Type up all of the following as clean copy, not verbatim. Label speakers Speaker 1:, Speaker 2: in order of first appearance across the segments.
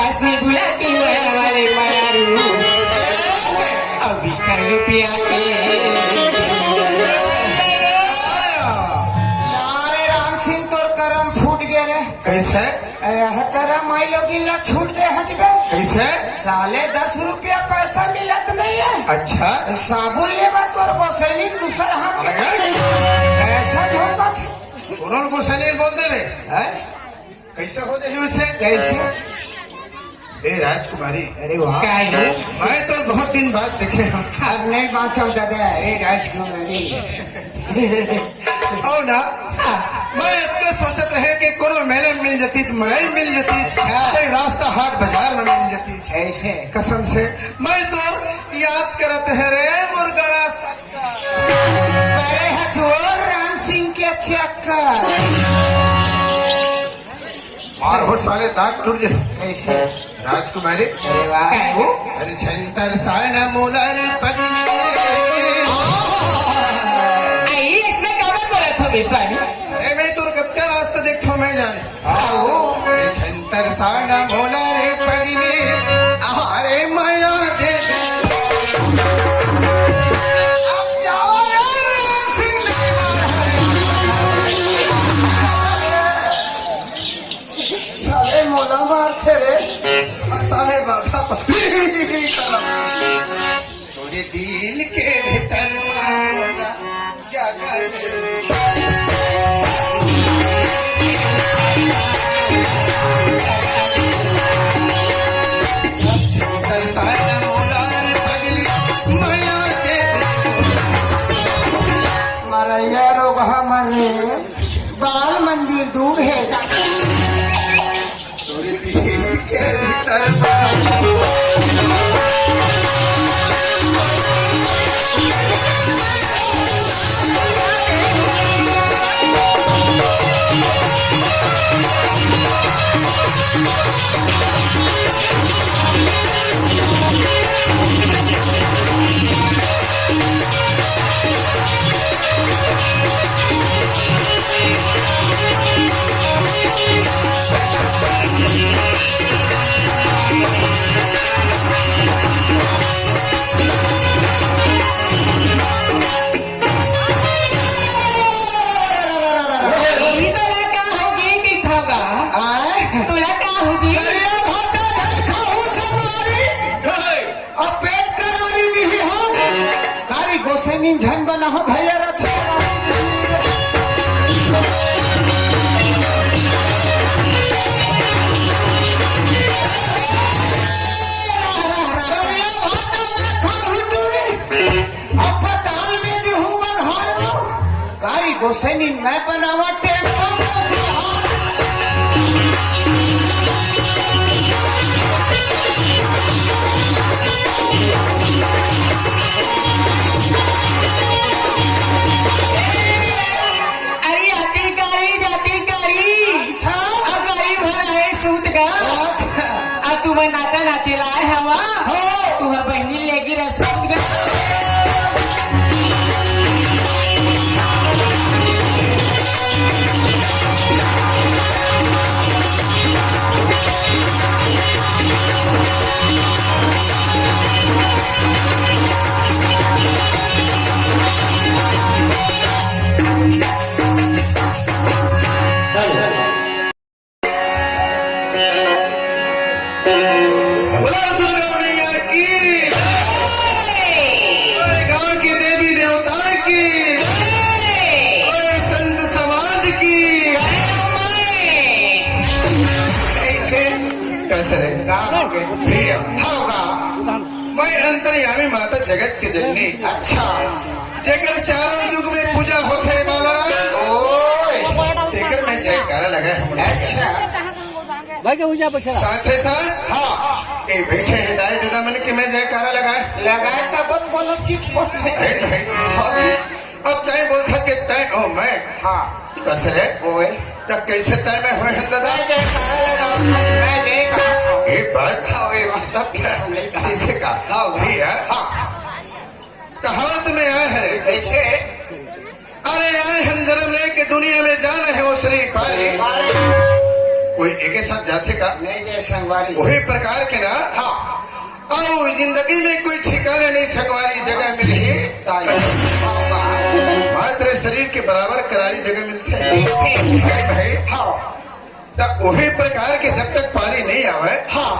Speaker 1: पास में बुलाती माया वाले मायारू अब 20 रुपया के
Speaker 2: राम सिंह तोर करम फूट गए रे।
Speaker 3: कैसे
Speaker 2: तेरा माई लोग छूट दे हजबे
Speaker 3: कैसे
Speaker 2: साले 10 रुपया पैसा मिलत नहीं है।
Speaker 3: अच्छा
Speaker 2: साबुन लेवा तोर गोसैनी दूसर हाथ ऐसा धोखा थे
Speaker 3: उन्होंने गोसानी बोल दे रे
Speaker 2: हैं?
Speaker 3: कैसे हो जाए उसे
Speaker 2: कैसे?
Speaker 3: ए राजकुमारी
Speaker 2: अरे वाह
Speaker 3: मैं तो बहुत दिन बाद देखे हम
Speaker 2: अब नहीं बाँचो दादा। अरे राजकुमारी
Speaker 3: और ना मैं इतना सोचत रहे कि कोनो मेले में मिल जाती मलाई मिल जाती कोई रास्ता हाट बाजार में मिल जाती
Speaker 2: ऐसे
Speaker 3: कसम से मैं तो याद करत है रे मुर्गड़ा
Speaker 2: अरे हजूर राम सिंह के चक्कर
Speaker 3: और हो साले दाग टूट जाए
Speaker 2: ऐसे
Speaker 3: राजकुमारी
Speaker 2: अरे वाह
Speaker 3: अरे छंतर सायना मोलर पगली
Speaker 1: इसमें कमर बोला था बेस्वामी
Speaker 3: अरे मैं तो कत्का रास्ता देखो मैं जाने अरे छंतर सायना मोलर पगली अरे माया दे अब जाओ रे राम सिंह
Speaker 2: साले मोला मारते रे
Speaker 3: साले बाबा तोरे दिल के भीतर मोला जगा छंतर सायना मोलर पगली माया दे
Speaker 2: मारा ये रोग हमारे बाल मंदिर दूर है
Speaker 3: तोरे दिल के भीतर
Speaker 2: धन बना हो भैया रथ अस्पताल में देहूँ कारी गोसैनी मैं बनावा टेम्पो
Speaker 1: तुम्हें नाचा नाचे लाए हवा तुम्हार बहनी लेगी रसूद मैं अंतर्यामी माता जगत के जननी
Speaker 2: अच्छा
Speaker 3: जेकर चारों युग में पूजा होते वाला तेकर में जयकारा लगा हमने
Speaker 2: अच्छा
Speaker 3: साथ ही साथ हाँ ये बैठे हिदायत दादा मैंने कि मैं जयकारा लगाए
Speaker 2: तब कोनो चीज
Speaker 3: नहीं अब तय बोलता कि तय ओ मैं
Speaker 2: हाँ
Speaker 3: कसरे
Speaker 2: ओए
Speaker 3: तब कैसे तय में हुए दादा
Speaker 2: मैं जय कहा था
Speaker 3: एक बात
Speaker 2: तब
Speaker 3: इसे कहा भैया कहावत में आया है
Speaker 2: कैसे
Speaker 3: अरे आए हम जन्म ले के दुनिया में जाना है वो श्री पारे कोई एक साथ जाते का
Speaker 2: नहीं जय संगवारी
Speaker 3: वही प्रकार के ना।
Speaker 2: हाँ
Speaker 3: और जिंदगी में कोई ठिकाना नहीं संगवारी जगह मिली मात्र शरीर के बराबर करारी जगह मिलती है भाई।
Speaker 2: हाँ
Speaker 3: तब वही प्रकार के जब तक पारी नहीं आवे
Speaker 2: हाँ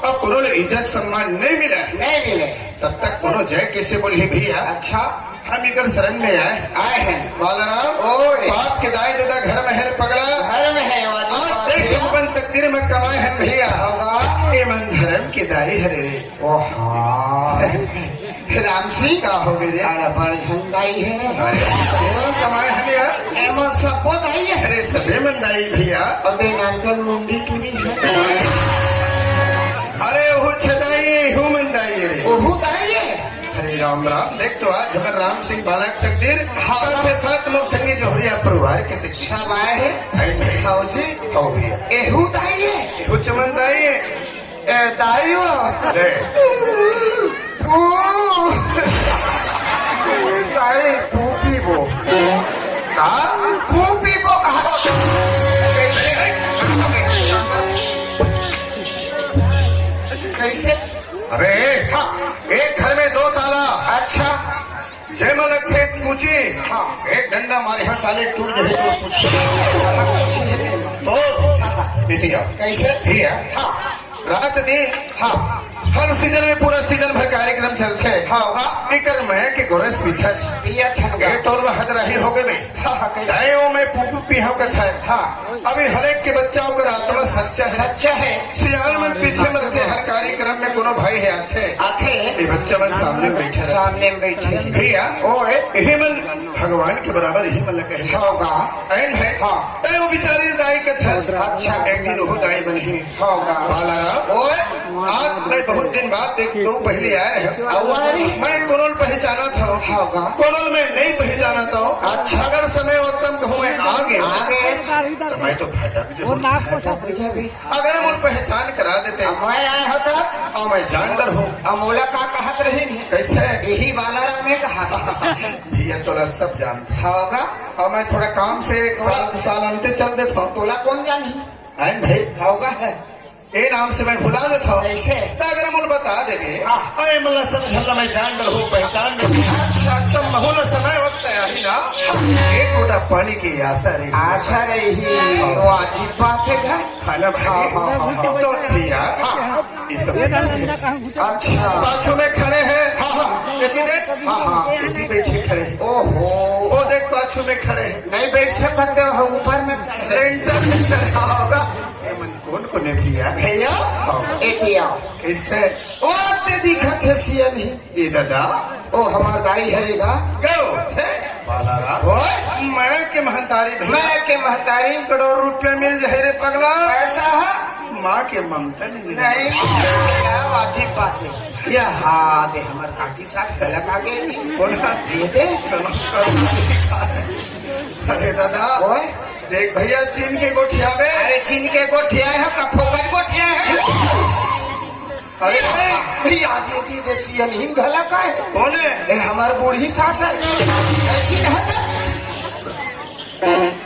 Speaker 3: और कोनो इज्जत सम्मान नहीं मिले
Speaker 2: नहीं मिले
Speaker 3: तब तक कोनो जय कैसे बोली भैया।
Speaker 2: अच्छा
Speaker 3: हम इधर शरण में आए
Speaker 2: हैं
Speaker 3: बालराम
Speaker 2: ओए।
Speaker 3: बाप के दाई दादा घर में है पगला
Speaker 2: घर में है
Speaker 3: आज देख अपन तकदीर में कमाए हैं भैया
Speaker 2: होगा
Speaker 3: ये मन धर्म की दाई हरे रे
Speaker 2: राम सिंह
Speaker 3: का हो गए रे
Speaker 2: अरे बड़ झंडाई है
Speaker 3: अरे ये कमाए हैं यार
Speaker 2: एमन सबको दाई है
Speaker 3: अरे सबे मन दाई भैया
Speaker 2: और दे नानकन मुंडी टूरी है
Speaker 3: अरे वो छदाई हूँ मन दाई रे
Speaker 2: ओहू दाई है।
Speaker 3: हरे राम राम देख तो आज हमारे राम सिंह बालक तकदीर सात से सात लोग संगे जोहरिया परिवार के तक
Speaker 2: सब आए हैं
Speaker 3: खाओ जी खाओ भैया
Speaker 2: एहू दाई है
Speaker 3: वो चमन दाई है
Speaker 2: दाई हो
Speaker 3: ले
Speaker 2: दाई पूपी वो
Speaker 3: का
Speaker 2: पूपी वो कहा कैसे
Speaker 3: अबे हाँ एक घर में दो ताला
Speaker 2: अच्छा
Speaker 3: जय मलक थे पूछी
Speaker 2: हाँ
Speaker 3: एक डंडा मारे हो साले टूट जाए तो पूछी तो बिटिया
Speaker 2: कैसे
Speaker 3: भैया
Speaker 2: हाँ
Speaker 3: रात दिन हाँ हर सीजन में पूरा सीजन भर कार्यक्रम चलते हैं
Speaker 2: हाँ होगा
Speaker 3: बिकर मैं के गोरस पिथस
Speaker 2: पिया छन
Speaker 3: ये टोल में हद रही हो गए
Speaker 2: हाँ हाँ कैसे
Speaker 3: मैं वो मैं पूपू पिहाव का था
Speaker 2: हाँ
Speaker 3: अभी हरेक के बच्चाओं का आत्मा सच्चा है
Speaker 2: सच्चा है
Speaker 3: सियाल मन पीछे मरते हर कार्यक्रम में कोनो भाई है आते ये बच्चा मन सामने में बैठा रहा
Speaker 2: सामने में बैठे
Speaker 3: भैया
Speaker 2: ओए
Speaker 3: यही मन भगवान के बराबर यही मन लगे है
Speaker 2: होगा
Speaker 3: ऐन है
Speaker 2: हाँ
Speaker 3: तय वो बेचारी दाई का था
Speaker 2: अच्छा
Speaker 3: एक दिन वो दाई बनी
Speaker 2: होगा
Speaker 3: बालाराम
Speaker 2: ओए
Speaker 3: आज मैं बहुत दिन बाद एक दो पहले आए हैं
Speaker 2: अवारी
Speaker 3: मैं कोनल पहचाना था
Speaker 2: होगा
Speaker 3: कोनल में नहीं पहचाना था
Speaker 2: अच्छा।
Speaker 3: अगर समय उत्तम कहूँ मैं आगे
Speaker 2: आगे
Speaker 3: तो मैं तो भटक जो
Speaker 2: बुझे भी
Speaker 3: अगर हम पहचान करा देते
Speaker 2: मैं आया हो तब
Speaker 3: और मैं जानवर हूँ
Speaker 2: अमोला का कहत रही नहीं
Speaker 3: कैसे
Speaker 2: यही बालाराम ने कहा
Speaker 3: भैया तोला सब जानता
Speaker 2: होगा
Speaker 3: और मैं थोड़ा काम से एक साल दो साल अंते चल देता हूँ
Speaker 2: तोला कौन जानी
Speaker 3: ऐन भाई
Speaker 2: होगा है
Speaker 3: ये नाम से मैं भुला देता हूँ
Speaker 2: कैसे
Speaker 3: तो अगर मुझे बता देंगे
Speaker 2: हाँ।
Speaker 3: अरे मुल्ला समझ मैं जानवर हूँ पहचान अच्छा अच्छा महुल समय वक्त है ही ना एक गोटा पानी की आशा रही
Speaker 2: आशा रही वो अजीब बात है घर
Speaker 3: है ना भाई
Speaker 2: हाँ।
Speaker 3: तो भैया ये सब
Speaker 2: अच्छा
Speaker 3: पाछू में खड़े हैं इतनी देख
Speaker 2: हाँ।
Speaker 3: इतनी बैठे खड़े हैं
Speaker 2: ओहो
Speaker 3: वो देख पाछू में खड़े हैं
Speaker 2: नहीं बैठ सकते हो ऊपर में
Speaker 3: लेंटर में चढ़ा होगा ये मन कौन को ने भैया
Speaker 2: भैया एतिया
Speaker 3: कैसे
Speaker 2: ओ ते दिखत है सिया नहीं
Speaker 3: ये दादा
Speaker 2: ओ हमार दाई हरेगा
Speaker 3: गयो बालाराम ओए मैं के महंतारी भैया
Speaker 2: मैं के महतारी
Speaker 3: करोड़ रुपया मिल जाए रे पगला
Speaker 2: ऐसा है
Speaker 3: माँ के ममता नहीं मिला
Speaker 2: नहीं क्या अजीब बात है या हाँ दे हमार काकी साथ गलत आ गई थी
Speaker 3: कौन
Speaker 2: ये दे
Speaker 3: अरे दादा
Speaker 2: ओए
Speaker 3: देख भैया चीन के गोठिया में
Speaker 2: अरे चीन के गोठिया है का फोकट गोठिया है
Speaker 3: अरे
Speaker 2: भैया दे दी दे सिया नहीं गला का है
Speaker 3: कौन है
Speaker 2: ए हमार बूढ़ी सास है चीन है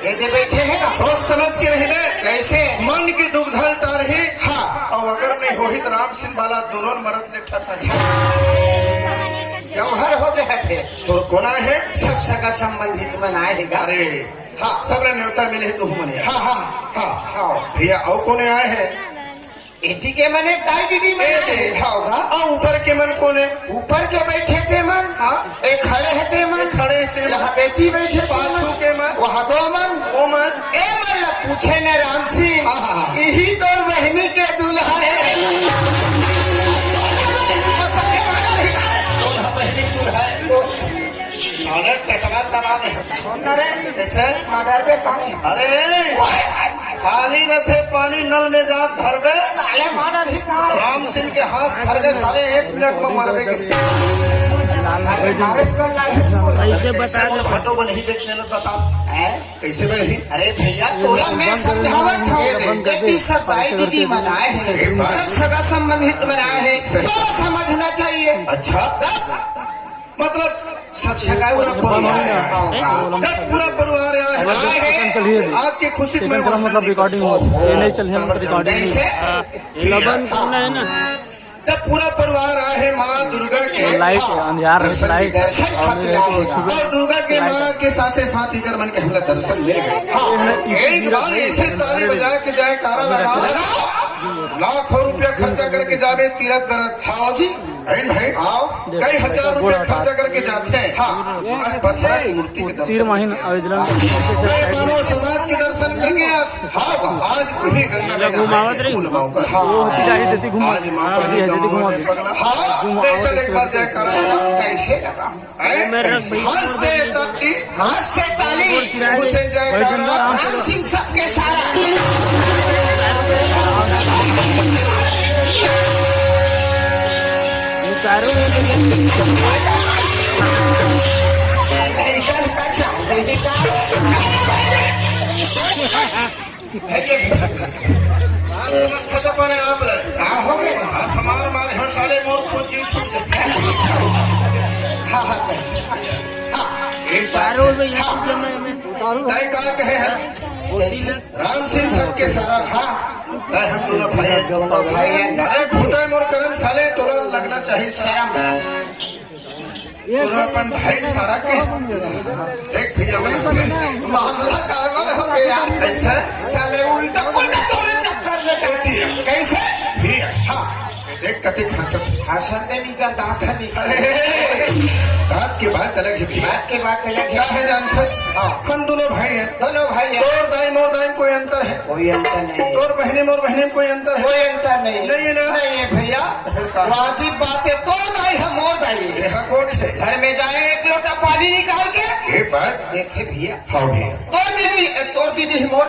Speaker 2: ये दे बैठे हैं ना
Speaker 3: सोच समझ के रही मैं
Speaker 2: कैसे
Speaker 3: मन की दुविधा टा रही हाँ और अगर नहीं हो तो राम सिंह बाला दोनों मरद ने ठठा
Speaker 2: जौहर हो गया फिर
Speaker 3: तो कोना है
Speaker 2: सब सगा संबंधित मनाएगा
Speaker 3: अरे हाँ सब ने न्योता मिले तो मने
Speaker 2: हाँ हाँ
Speaker 3: हाँ
Speaker 2: हाँ
Speaker 3: भैया और कोने आए हैं
Speaker 2: एथी के मने दाई दीदी में होगा
Speaker 3: और ऊपर के मन कोने
Speaker 2: ऊपर के बैठे थे मन
Speaker 3: हाँ
Speaker 2: एक खड़े है ते मन
Speaker 3: खड़े थे
Speaker 2: यहाँ बेटी बैठे
Speaker 3: पाछू के मन
Speaker 2: वहाँ दो मन
Speaker 3: वो मन
Speaker 2: ए मन पूछे न राम सिंह
Speaker 3: हाँ।
Speaker 2: यही तो बहनी के दूल्हा है
Speaker 3: बहनी दूर है अरे टटकाल दबा दे
Speaker 2: छोड़ना रे ऐसे मर्डर पे करे
Speaker 3: अरे खाली रखे पानी नल में जात भर गए
Speaker 2: साले मर्डर ही कहा
Speaker 3: राम सिंह के हाथ भर गए साले 1 मिनट में मर गए
Speaker 4: कैसे बता दो
Speaker 3: फोटो को नहीं देखने लग बता कैसे बनी
Speaker 2: अरे भैया तोला मैं समझावत हूँ बेटी सब भाई दीदी मनाए हैं सब सगा संबंधित मनाए हैं तो समझना चाहिए
Speaker 3: अच्छा मतलब
Speaker 2: सब जगह
Speaker 3: पूरा परिवार
Speaker 2: होगा।
Speaker 3: जब पूरा परिवार आया है आज की खुशी में
Speaker 4: मतलब रिकॉर्डिंग हो ये नहीं चल मतलब रिकॉर्डिंग
Speaker 2: कैसे
Speaker 4: लगन करना है ना
Speaker 3: जब पूरा परिवार आए है माँ दुर्गा के
Speaker 4: लाइट अंधियार है लाइट
Speaker 2: दर्शन खातिर आएगा।
Speaker 3: और दुर्गा के माँ के साथे साथ इकर मन के हमला दर्शन मिल गए। एक बार ऐसे ताली बजा के जाए कारण लगाओ लाखों रुपया खर्चा करके जावे तीरथ दरत हाँ जी बहन भाई आओ कई हजार रुपया खर्चा करके जाते हैं हाँ आज पत्थर की मूर्ति के
Speaker 4: तीर
Speaker 3: दर्शन
Speaker 4: महीन
Speaker 3: कई मानव समाज के दर्शन करके हाँ आज वही गंगा
Speaker 4: घुमावत रही वो होती जाती देती घुमा
Speaker 3: आज माँ का नहीं
Speaker 4: घुमा
Speaker 3: हाँ दर्शन एक बार जाए कारण
Speaker 2: कैसे लगा
Speaker 3: हाथ से ताली
Speaker 2: हाथ से ताली
Speaker 3: उसे जाए कारण
Speaker 2: राम सिंह सबके सारा इधर का चांदी का
Speaker 3: पाने आप
Speaker 2: हो गए
Speaker 3: समार मारे हर साले मोर खोज जी छूट देते
Speaker 2: हाँ हाँ कैसे
Speaker 3: एक बार तय कहा कहे हैं राम सिंह सबके सारा हाँ तय हम दोनों भाई अरे फूटा मोर करम साले तोरा लगना चाहिए शर्म तोरा अपन भाई सारा के देख भैया
Speaker 2: मामला गड़बड़ हो गया
Speaker 3: ऐसा
Speaker 2: चले उल्टा पुल्टा तोरे चक्कर में कहती है कैसे
Speaker 3: भैया हाँ देख कते खासत
Speaker 2: भाषण देने का दांत है
Speaker 3: दांत के बाद अलग ही भैया
Speaker 2: बात के बात अलग
Speaker 3: क्या
Speaker 2: है
Speaker 3: है जानते
Speaker 2: हाँ
Speaker 3: हम दोनों भाई हैं
Speaker 2: दोनों भाई हैं
Speaker 3: तोर दाई मोर दाई कोई अंतर है
Speaker 2: कोई अंतर नहीं
Speaker 3: तोर बहने मोर बहने में कोई अंतर है
Speaker 2: कोई अंतर नहीं
Speaker 3: नहीं है ना?
Speaker 2: नहीं है भैया वाजिब बात है तोड़ दाई है मोर दाई है
Speaker 3: यह कोट है
Speaker 2: घर में जाए एक लोटा पानी निकाल के
Speaker 3: ये बात
Speaker 2: देखे भैया
Speaker 3: हाँ भैया
Speaker 2: तोड़ दीदी मोर